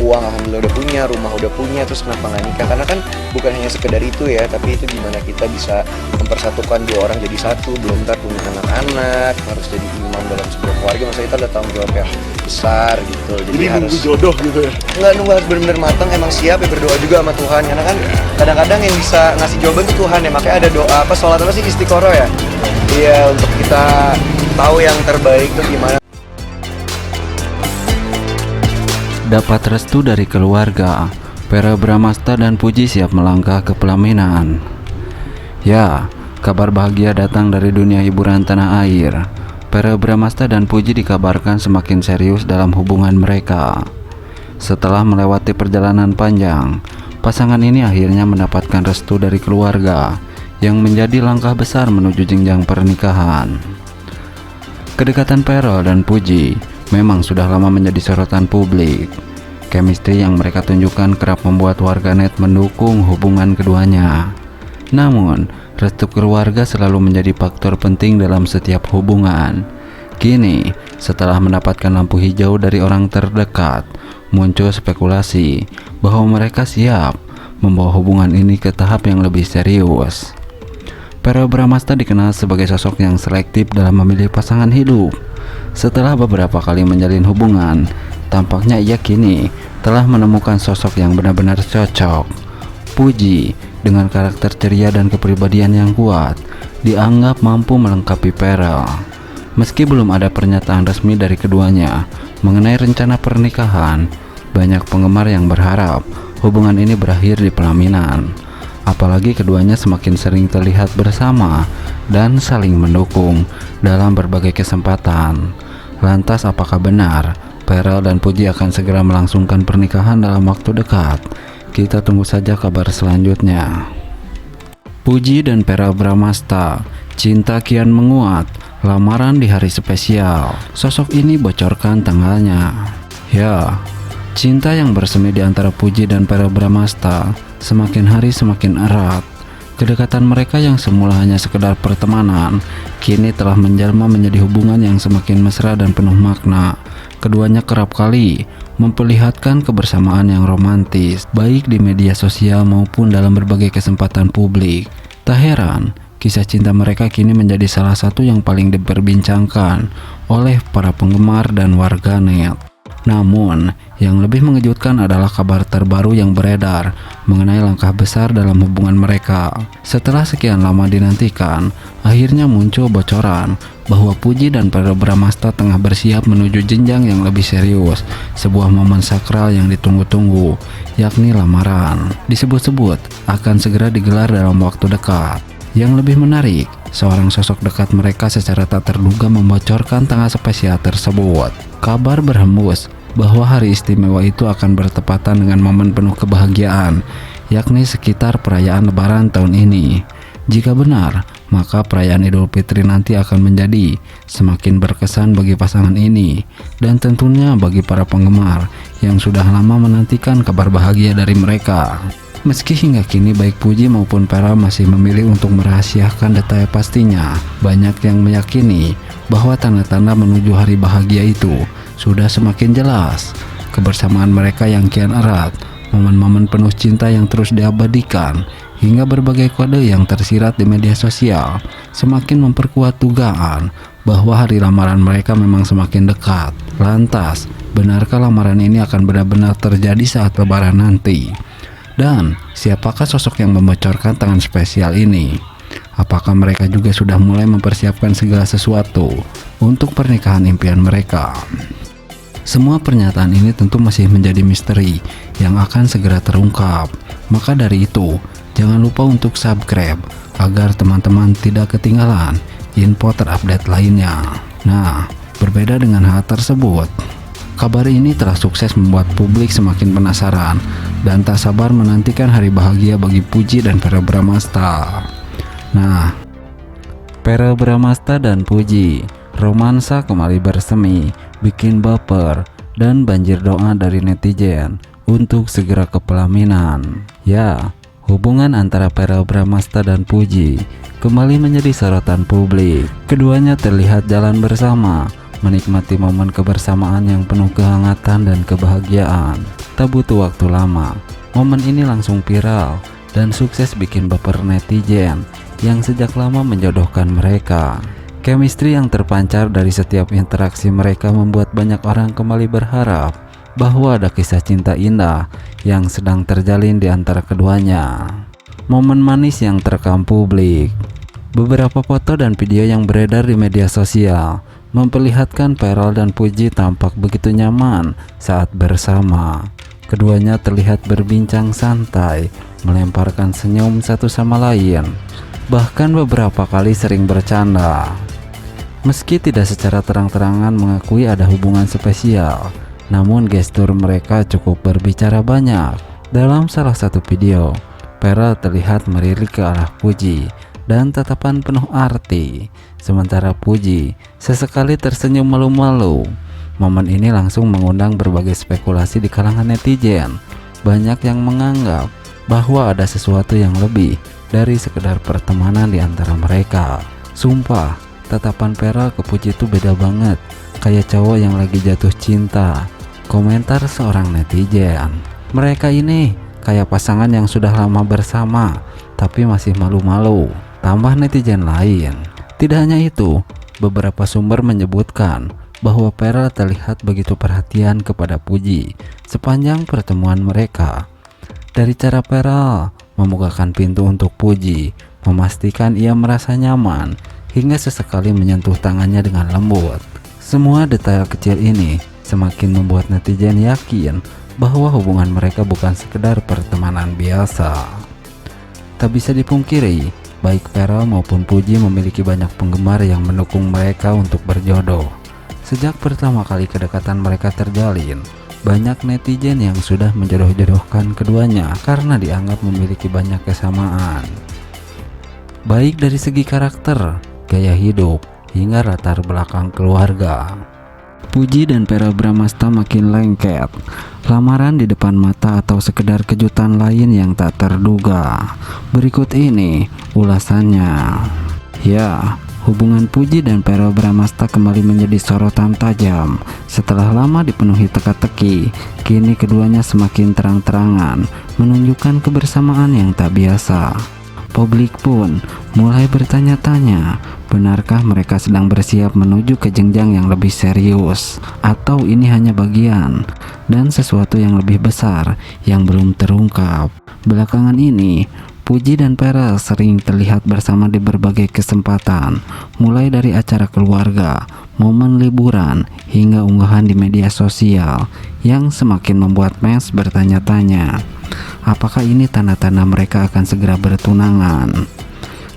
uang alhamdulillah udah punya, rumah udah punya, terus kenapa nggak nikah? Karena kan bukan hanya sekedar itu ya, tapi itu gimana kita bisa mempersatukan dua orang jadi satu. Belum ntar punya anak-anak, harus jadi imam dalam sebuah keluarga, maksudnya kita ada tanggung jawab yang besar gitu. Jadi harus nunggu jodoh gitu ya? nggak nunggu, harus benar-benar matang, emang siap ya, berdoa juga sama Tuhan. Karena kan kadang-kadang yang bisa ngasih jawaban tuh Tuhan ya, makanya ada doa apa, sholat apa sih, istiqoroh ya. Iya, untuk kita tahu yang terbaik tuh gimana. Dapat restu dari keluarga, Verrell Bramasta dan Puji siap melangkah ke pelaminan. Ya, kabar bahagia datang dari dunia hiburan tanah air. Verrell Bramasta dan Puji dikabarkan semakin serius dalam hubungan mereka. Setelah melewati perjalanan panjang, pasangan ini akhirnya mendapatkan restu dari keluarga yang menjadi langkah besar menuju jenjang pernikahan. Kedekatan Verrell dan Puji memang sudah lama menjadi sorotan publik. Chemistry yang mereka tunjukkan kerap membuat warganet mendukung hubungan keduanya. Namun, restu keluarga selalu menjadi faktor penting dalam setiap hubungan. Kini, setelah mendapatkan lampu hijau dari orang terdekat, muncul spekulasi bahwa mereka siap membawa hubungan ini ke tahap yang lebih serius. Verrell Bramasta dikenal sebagai sosok yang selektif dalam memilih pasangan hidup. Setelah beberapa kali menjalin hubungan, tampaknya ia kini telah menemukan sosok yang benar-benar cocok. Puji, dengan karakter ceria dan kepribadian yang kuat, dianggap mampu melengkapi Verrell. Meski belum ada pernyataan resmi dari keduanya mengenai rencana pernikahan, banyak penggemar yang berharap hubungan ini berakhir di pelaminan. Apalagi keduanya semakin sering terlihat bersama dan saling mendukung dalam berbagai kesempatan. Lantas apakah benar Verrell dan Puji akan segera melangsungkan pernikahan dalam waktu dekat? Kita tunggu saja kabar selanjutnya. Puji dan Verrell Bramasta, cinta kian menguat, lamaran di hari spesial. Sosok ini bocorkan tanggalnya. Ya, cinta yang bersemi di antara Puji dan Verrell Bramasta semakin hari semakin erat. Kedekatan mereka yang semula hanya sekedar pertemanan, kini telah menjelma menjadi hubungan yang semakin mesra dan penuh makna. Keduanya kerap kali memperlihatkan kebersamaan yang romantis, baik di media sosial maupun dalam berbagai kesempatan publik. Tak heran, kisah cinta mereka kini menjadi salah satu yang paling diperbincangkan oleh para penggemar dan warganet. Namun, yang lebih mengejutkan adalah kabar terbaru yang beredar mengenai langkah besar dalam hubungan mereka. Setelah sekian lama dinantikan, akhirnya muncul bocoran bahwa Puji dan Verrell Bramasta tengah bersiap menuju jenjang yang lebih serius, sebuah momen sakral yang ditunggu-tunggu, yakni lamaran. Disebut-sebut akan segera digelar dalam waktu dekat. Yang lebih menarik, seorang sosok dekat mereka secara tak terduga membocorkan tanggal spesial tersebut. Kabar berhembus bahwa hari istimewa itu akan bertepatan dengan momen penuh kebahagiaan, yakni sekitar perayaan Lebaran tahun ini. Jika benar, maka perayaan Idul Fitri nanti akan menjadi semakin berkesan bagi pasangan ini, dan tentunya bagi para penggemar yang sudah lama menantikan kabar bahagia dari mereka. Meski hingga kini baik Puji maupun Verrell masih memilih untuk merahasiakan detail pastinya, banyak yang meyakini bahwa tanda-tanda menuju hari bahagia itu sudah semakin jelas. Kebersamaan mereka yang kian erat, momen-momen penuh cinta yang terus diabadikan, hingga berbagai kode yang tersirat di media sosial semakin memperkuat dugaan bahwa hari lamaran mereka memang semakin dekat. Lantas, benarkah lamaran ini akan benar-benar terjadi saat Lebaran nanti? Dan siapakah sosok yang membocorkan tangan spesial ini? Apakah mereka juga sudah mulai mempersiapkan segala sesuatu untuk pernikahan impian mereka? Semua pernyataan ini tentu masih menjadi misteri yang akan segera terungkap. Maka dari itu, jangan lupa untuk subscribe agar teman-teman tidak ketinggalan info terupdate lainnya. Nah, berbeda dengan hal tersebut, kabar ini telah sukses membuat publik semakin penasaran dan tak sabar menantikan hari bahagia bagi Puji dan Verrell Bramasta. Nah, Verrell Bramasta dan Puji, romansa kembali bersemi, bikin baper, dan banjir doa dari netizen untuk segera ke pelaminan. Ya, hubungan antara Verrell Bramasta dan Puji kembali menjadi sorotan publik. Keduanya terlihat jalan bersama, menikmati momen kebersamaan yang penuh kehangatan dan kebahagiaan. Tak butuh waktu lama, momen ini langsung viral dan sukses bikin baper netizen yang sejak lama menjodohkan mereka. Chemistry yang terpancar dari setiap interaksi mereka membuat banyak orang kembali berharap bahwa ada kisah cinta indah yang sedang terjalin di antara keduanya. Momen manis yang terekam publik. Beberapa foto dan video yang beredar di media sosial memperlihatkan Pearl dan Puji tampak begitu nyaman saat bersama. Keduanya terlihat berbincang santai, melemparkan senyum satu sama lain, bahkan beberapa kali sering bercanda. Meski tidak secara terang-terangan mengakui ada hubungan spesial, namun gestur mereka cukup berbicara banyak. Dalam salah satu video, Pearl terlihat melirik ke arah Puji dan tatapan penuh arti, sementara Puji sesekali tersenyum malu-malu. Momen ini langsung mengundang berbagai spekulasi di kalangan netizen. Banyak yang menganggap bahwa ada sesuatu yang lebih dari sekedar pertemanan di antara mereka. Sumpah, tatapan Pearl ke Puji itu beda banget, kayak cowok yang lagi jatuh cinta. Komentar seorang netizen, mereka ini kayak pasangan yang sudah lama bersama tapi masih malu-malu. Tambah netizen lain. Tidak hanya itu, beberapa sumber menyebutkan bahwa Pearl terlihat begitu perhatian kepada Puji sepanjang pertemuan mereka. Dari cara Pearl membukakan pintu untuk Puji, memastikan ia merasa nyaman, hingga sesekali menyentuh tangannya dengan lembut. Semua detail kecil ini semakin membuat netizen yakin bahwa hubungan mereka bukan sekedar pertemanan biasa. Tak bisa dipungkiri, baik Pearl maupun Puji memiliki banyak penggemar yang mendukung mereka untuk berjodoh. Sejak pertama kali kedekatan mereka terjalin, banyak netizen yang sudah menjodoh-jodohkan keduanya karena dianggap memiliki banyak kesamaan, baik dari segi karakter, gaya hidup, hingga latar belakang keluarga. Puji dan Pearl Bramastha makin lengket. Lamaran di depan mata atau sekedar kejutan lain yang tak terduga. Berikut ini ulasannya. Ya, hubungan Puji dan Pearl Bramastha kembali menjadi sorotan tajam. Setelah lama dipenuhi teka-teki, kini keduanya semakin terang-terangan menunjukkan kebersamaan yang tak biasa. Publik pun mulai bertanya-tanya, benarkah mereka sedang bersiap menuju ke jenjang yang lebih serius, atau ini hanya bagian dan sesuatu yang lebih besar yang belum terungkap. Belakangan ini, Puji dan Pearl sering terlihat bersama di berbagai kesempatan, mulai dari acara keluarga, momen liburan, hingga unggahan di media sosial yang semakin membuat fans bertanya-tanya, apakah ini tanda-tanda mereka akan segera bertunangan?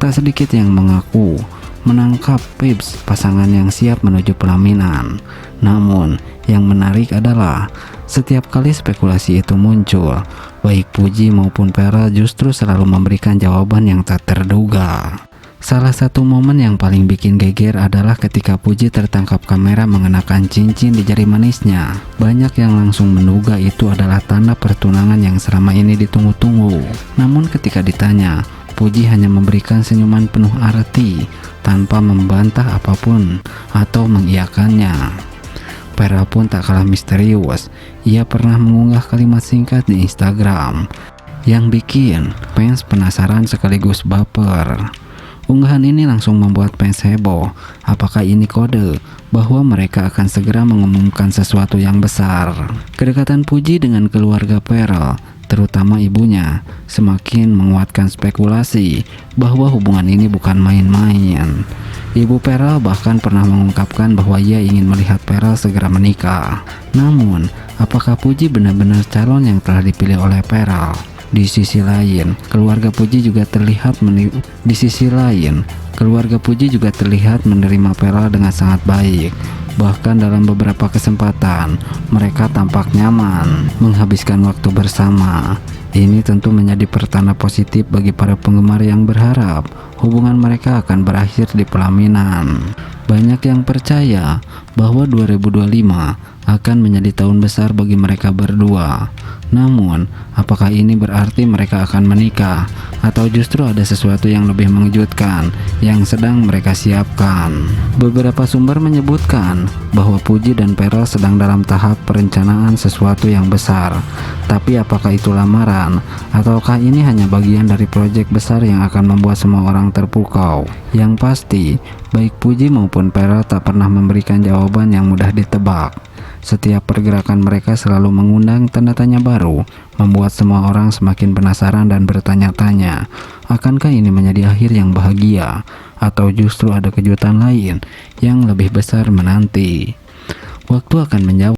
Tak sedikit yang mengaku menangkap vibes pasangan yang siap menuju pelaminan. Namun, yang menarik adalah setiap kali spekulasi itu muncul, baik Puji maupun Pearl justru selalu memberikan jawaban yang tak terduga. Salah satu momen yang paling bikin geger adalah ketika Puji tertangkap kamera mengenakan cincin di jari manisnya. Banyak yang langsung menduga itu adalah tanda pertunangan yang selama ini ditunggu-tunggu. Namun ketika ditanya, Puji hanya memberikan senyuman penuh arti tanpa membantah apapun atau mengiyakannya. Pearl pun tak kalah misterius. Ia pernah mengunggah kalimat singkat di Instagram yang bikin fans penasaran sekaligus baper. Unggahan ini langsung membuat fans heboh. Apakah ini kode bahwa mereka akan segera mengumumkan sesuatu yang besar? Kedekatan Puji dengan keluarga Pearl, terutama ibunya, semakin menguatkan spekulasi bahwa hubungan ini bukan main-main. Ibu Pearl bahkan pernah mengungkapkan bahwa ia ingin melihat Pearl segera menikah. Namun, apakah Puji benar-benar calon yang telah dipilih oleh Pearl? Di sisi lain, keluarga Puji juga terlihat menerima Pearl dengan sangat baik. Bahkan dalam beberapa kesempatan, mereka tampak nyaman menghabiskan waktu bersama. Ini tentu menjadi pertanda positif bagi para penggemar yang berharap hubungan mereka akan berakhir di pelaminan. Banyak yang percaya bahwa 2025 akan menjadi tahun besar bagi mereka berdua. Namun, apakah ini berarti mereka akan menikah atau justru ada sesuatu yang lebih mengejutkan yang sedang mereka siapkan? Beberapa sumber menyebutkan bahwa Puji dan Pharrell sedang dalam tahap perencanaan sesuatu yang besar. Tapi apakah itu lamaran ataukah ini hanya bagian dari proyek besar yang akan membuat semua orang terpukau? Yang pasti, baik Puji maupun Pharrell tak pernah memberikan jawaban yang mudah ditebak. Setiap pergerakan mereka selalu mengundang tanda tanya baru, membuat semua orang semakin penasaran dan bertanya-tanya, akankah ini menjadi akhir yang bahagia, atau justru ada kejutan lain yang lebih besar menanti? Waktu akan menjawab.